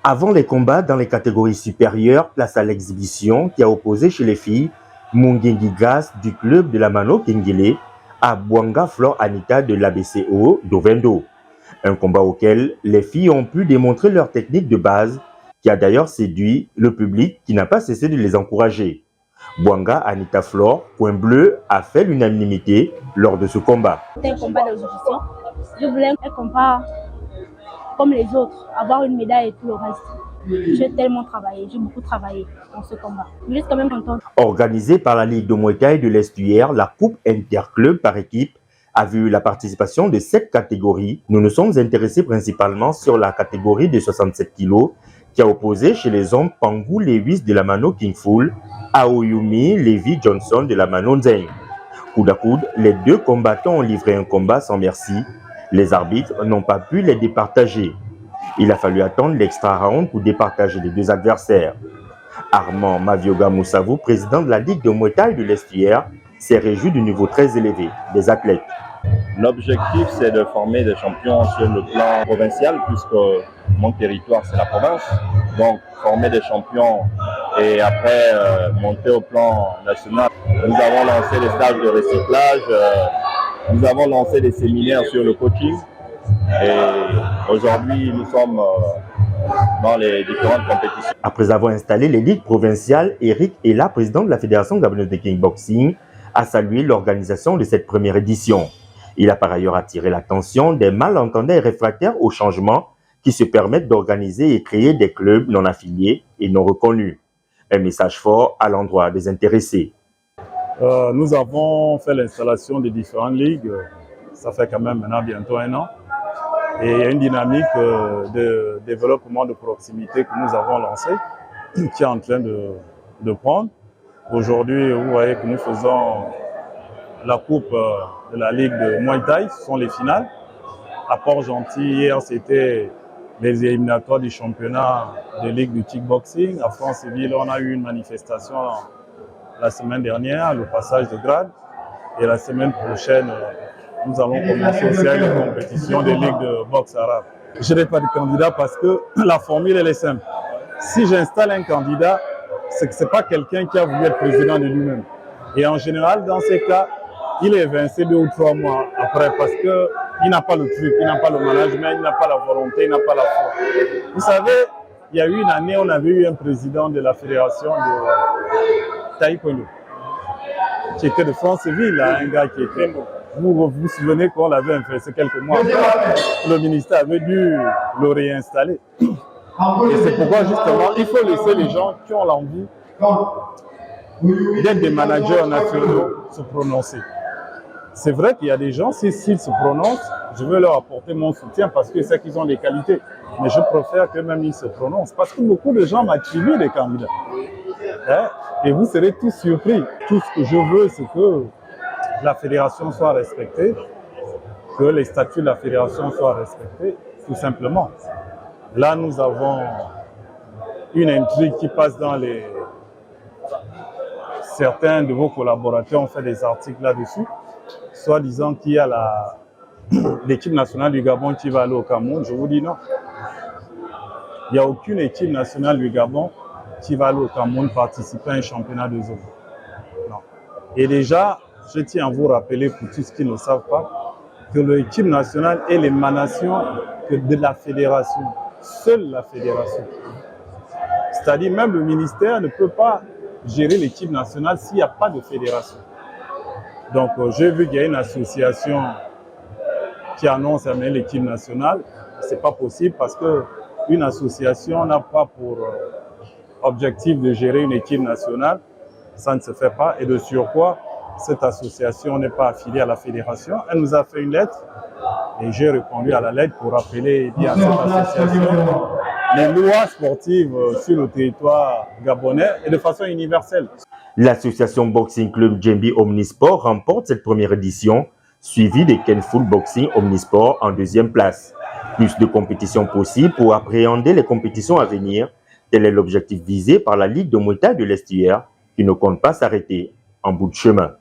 Avant les combats dans les catégories supérieures, place à l'exhibition qui a opposé chez les filles Mungengi Gas du club de la Mano Kengele à Bwanga Flor Anita de l'ABCO d'Ovendo. Un combat auquel les filles ont pu démontrer leur technique de base qui a d'ailleurs séduit le public qui n'a pas cessé de les encourager. Bwanga Anita Flor, point bleu, a fait l'unanimité lors de ce combat. C'était un combat d'exhibition. Je voulais un combat comme les autres, avoir une médaille et tout le reste. J'ai tellement travaillé, j'ai beaucoup travaillé dans ce combat. Je suis quand même contente. Organisée par la Ligue de Muay Thai de l'Estuaire, la Coupe Interclub par équipe a vu la participation de 7 catégories. Nous nous sommes intéressés principalement sur la catégorie de 67 kg qui a opposé chez les hommes Pangou Lewis de la Mano Kingful à Oyumi Levi Johnson de la Mano Nzeng. Coude à coude, les deux combattants ont livré un combat sans merci. Les arbitres n'ont pas pu les départager. Il a fallu attendre l'extra round pour départager les deux adversaires. Armand Mavioga Moussavou, président de la Ligue de Muay Thai de l'Estuaire, s'est réjoui du niveau très élevé des athlètes. L'objectif, c'est de former des champions sur le plan provincial, puisque mon territoire, c'est la province. Donc, former des champions et après monter au plan national. Nous avons lancé des stages de recyclage, nous avons lancé des séminaires sur le coaching. Et aujourd'hui, nous sommes dans les différentes compétitions. Après avoir installé les ligues provinciales, Eric Ella, président de la Fédération gabonaise de kickboxing, a salué l'organisation de cette première édition. Il a par ailleurs attiré l'attention des malentendants et réfractaires au changement qui se permettent d'organiser et créer des clubs non affiliés et non reconnus. Un message fort à l'endroit des intéressés. Nous avons fait l'installation des différentes ligues, ça fait quand même maintenant bientôt 1 an. Et il y a une dynamique de développement de proximité que nous avons lancée, qui est en train de prendre. Aujourd'hui, vous voyez que nous faisons la coupe de la Ligue de Muay Thai, ce sont les finales. À Port-Gentil, hier, c'était les éliminatoires du championnat de Ligue de kickboxing. À France-Ville, on a eu une manifestation la semaine dernière, le passage de grade. Et la semaine prochaine, nous allons commencer aussi à une compétition de Ligue de boxe arabe. Je n'ai pas de candidat parce que la formule, elle est simple. Si j'installe un candidat, c'est que ce n'est pas quelqu'un qui a voulu être président de lui-même. Et en général, dans ces cas, il est évincé 2 ou 3 mois après parce qu'il n'a pas le truc, il n'a pas le management, il n'a pas la volonté, il n'a pas la foi. Vous savez, il y a eu une année, on avait eu un président de la fédération de taekwondo qui était de France-Ville, un gars qui était... Vous vous souvenez qu'on l'avait influencé quelques mois après. Le ministère avait dû le réinstaller. Et c'est pourquoi justement, il faut laisser les gens qui ont l'envie d'être des managers nationaux se prononcer. C'est vrai qu'il y a des gens, s'ils se prononcent, je veux leur apporter mon soutien parce que c'est qu'ils ont des qualités. Mais je préfère qu'eux-mêmes ils se prononcent parce que beaucoup de gens m'attribuent des candidats. Et vous serez tous surpris. Tout ce que je veux, c'est que la fédération soit respectée, que les statuts de la fédération soient respectés, tout simplement. Là, nous avons une intrigue qui passe dans les... Certains de vos collaborateurs ont fait des articles là-dessus, soit disant qu'il y a l'équipe nationale du Gabon qui va aller au Cameroun. Je vous dis non. Il n'y a aucune équipe nationale du Gabon qui va aller au Cameroun participer à un championnat de zone. Non. Et déjà, je tiens à vous rappeler, pour tous ceux qui ne le savent pas, que l'équipe nationale est l'émanation de la fédération. Seule la fédération. C'est-à-dire même le ministère ne peut pas gérer l'équipe nationale s'il n'y a pas de fédération. Donc j'ai vu qu'il y a une association qui annonce amener l'équipe nationale. Ce n'est pas possible parce qu'une association n'a pas pour objectif de gérer une équipe nationale. Ça ne se fait pas. Et de surcroît, cette association n'est pas affiliée à la fédération. Elle nous a fait une lettre et j'ai répondu à la lettre pour rappeler à cette association les lois sportives sur le territoire gabonais et de façon universelle. L'association Boxing Club Djembi Omnisport remporte cette première édition, suivie de Kenful Boxing Omnisport en 2e place. Plus de compétitions possibles pour appréhender les compétitions à venir. Tel est l'objectif visé par la Ligue de Muay Thai de l'Estuaire qui ne compte pas s'arrêter en bout de chemin.